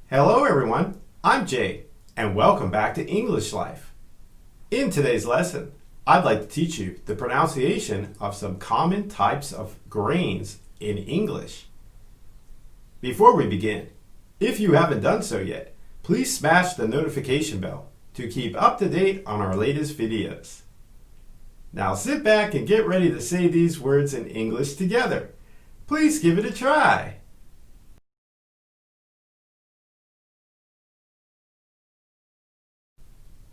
Hello everyone, I'm Jay, and welcome back to English Life. In today's lesson, I'd like to teach you the pronunciation of some common types of grains in English. Before we begin, if you haven't done so yet, please smash the notification bell to keep up to date on our latest videos. Now sit back and get ready to say these words in English together. Please give it a try.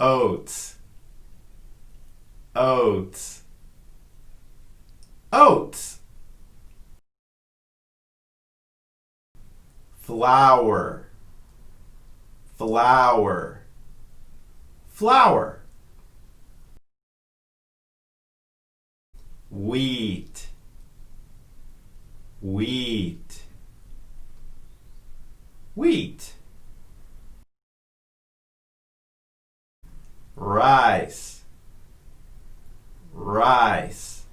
Oats, oats, oats. Flour, flour, flour. Wheat, wheat, wheat. Rice, rice,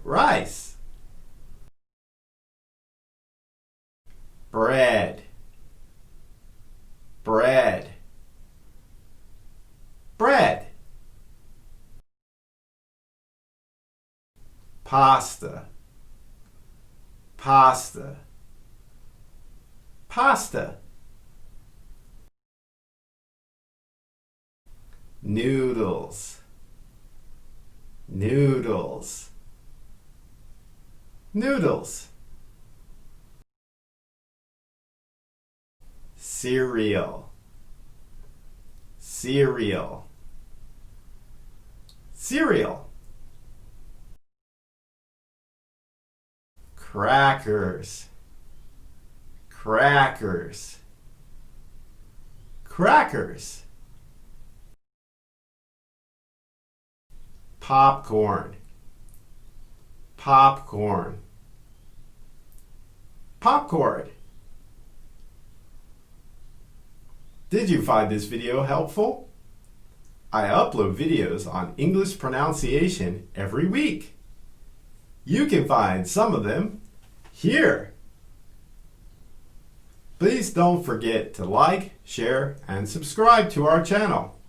rice. Bread, bread, bread. Pasta, pasta, pasta. Noodles, noodles, noodles. Cereal, cereal, cereal. Crackers, crackers, crackers. Popcorn, popcorn, popcorn. Did you find this video helpful? I upload videos on English pronunciation every week. You can find some of them here. Please don't forget to like, share, and subscribe to our channel.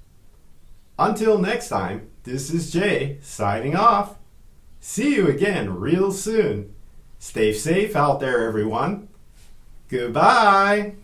Until next time, this is Jay signing off. See you again real soon. Stay safe out there, everyone. Goodbye.